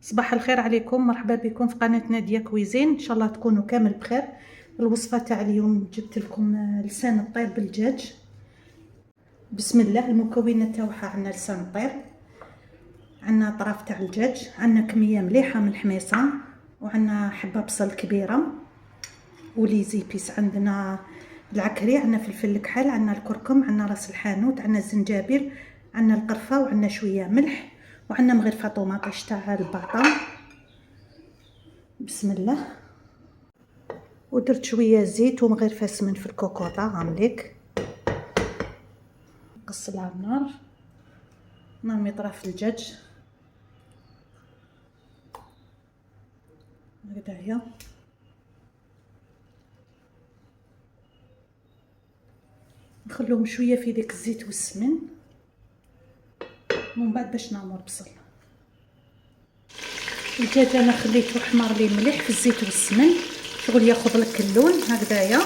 صباح الخير عليكم، مرحبا بكم في قناة نادية كويزين. ان شاء الله تكونوا كامل بخير. الوصفة تاع اليوم جبت لكم لسان الطير بالدجاج. بسم الله. المكونات تاعها: عندنا لسان الطير، عندنا طراف تاع الدجاج، عندنا كمية مليحة من الحميصة، وعندنا حبة بصل كبيرة، ولي زيبيس عندنا العكري، عندنا فلفل الكحل، عندنا الكركم، عندنا راس الحانوت، عندنا الزنجبيل، عندنا القرفة، وعندنا شوية ملح، وعندنا مغرفة طوماطيش تاع الباطا. بسم الله. ودرت شويه زيت ومغرفه سمن في الكوكوطه هامليك. نقصلها على النار، نرمي طرف الدجاج هكذايا، نخلوهم شويه في ديك الزيت والسمن، ومن بعد باش نعمر بصل. الدجاج انا خليته حمر لي مليح في الزيت والسمن، شغل ياخذ لك اللون هكذايا،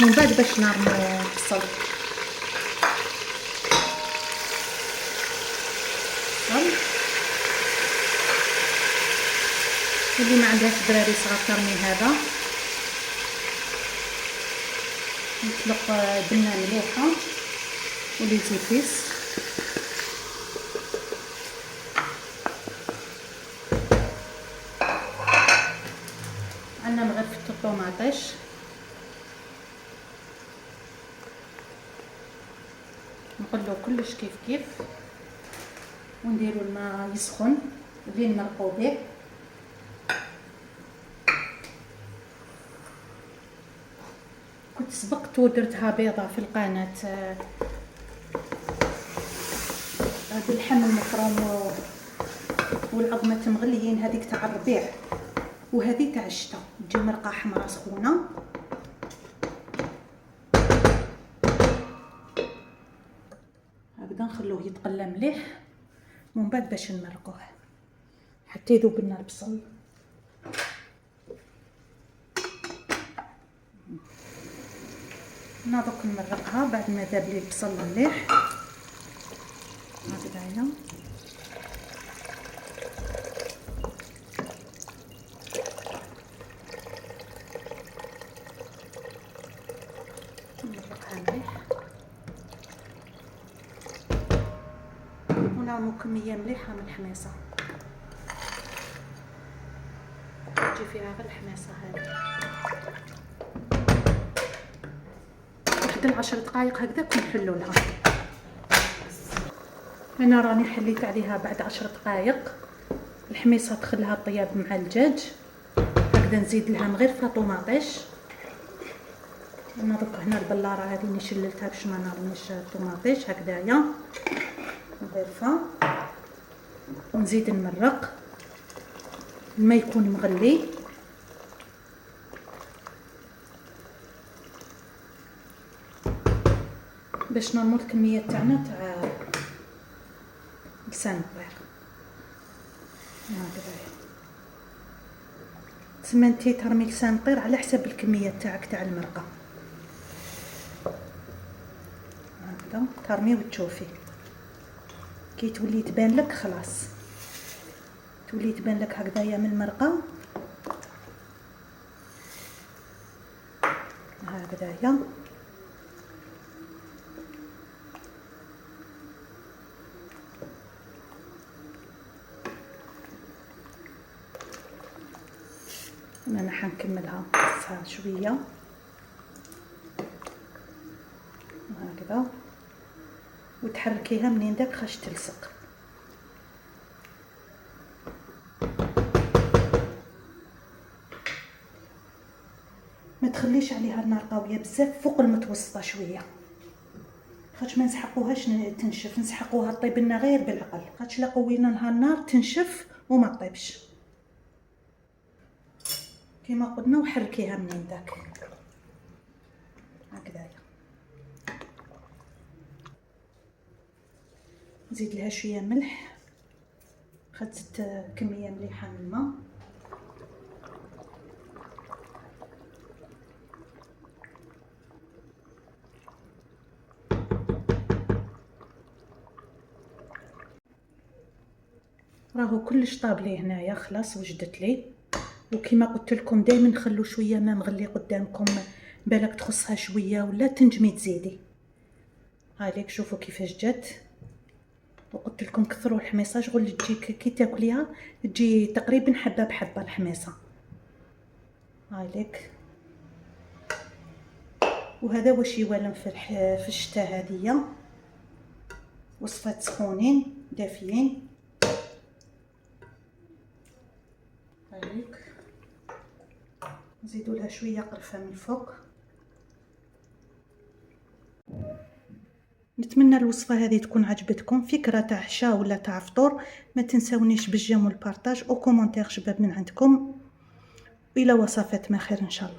من بعد باش نرمي البصل. اللي ما عندهاش دراري صغار ترمي هذا. نطلق بنه مليحه ولي زيبيس، عندنا مغرفه الطوماطيش، نقلو كلش كيف كيف، ونديرو الماء يسخن لين نرقو به. كنت سبقت ودرتها بيضة في القناة باللحم المفروم والعظمة مغليين، هذيك تاع الربيع وهذه تاع الشتا، تجي مرقة حمرا سخونة. هكذا نخلوه يتقلى مليح، ومن بعد باش نمرقوه حتى يذوب لنا البصل. نضوك نمرقها بعد ما ذاب لي البصل مليح هكذايا. نمرقها مليح ونرمو كمية مليحة من الحميصة، تجي فيها غير الحميصة هذه. واحد 10 دقائق هكذاك ونحلو لها. انا راني حليت عليها بعد 10 دقائق، الحميصه تخلها طياب مع الدجاج. هكذا نزيد لها مغرفه طوماطيش. انا دوك هنا البلاره هذه اللي شللتها باش ما نرميش الطوماطيش هكذايا، مغرفه. ونزيد نمرق، الماء يكون مغلي. باش نرمو الكميه تاعنا تاع لسان الطير هكذايا. تسمى نتي ترمي لسان الطير على حسب الكميه تاعك تاع المرقه، هكذا ترمي وتشوفي كي تولي تبان لك خلاص، تولي تبان لك هكذايا من المرقه هكذايا. انا حنكملها نقصها شويه هكذا، وتحركيها منين داك خاش تلصق. ما تخليش عليها النار قويه بزاف، فوق المتوسطه شويه، خاطش ما نسحقوهاش تنشف، نسحقوها طيب لنا غير بالعقل، خاطش لا قوينا لها النار تنشف وما طيبش كيما قلنا. وحركيها منين داك هكذايا. نزيد لها شويه ملح، خدت كميه مليحه من الماء. راهو كلش طاب لي هنايا، خلاص وجدت لي. وكما قلت لكم دائما خلوا شويه ما مغلي قدامكم، بالك تخصها شويه ولا تنجمي تزيدي. هايليك شوفوا كيفاش جات. وقلت لكم كثروا الحميصه، شغل تجي كي تاكليها تجي تقريبا حبه بحبه الحميصه. هايليك. وهذا واش يوالم في الشتاء، هذه وصفات سخونين دافيين. هايليك. نزيدوا لها شويه قرفه من الفوق. نتمنى الوصفه هذه تكون عجبتكم، فكره تاع عشاء ولا تاع فطور. ما تنسونيش بالجيم والبارطاج وكومونتير شباب من عندكم، والى وصفات ما خير ان شاء الله.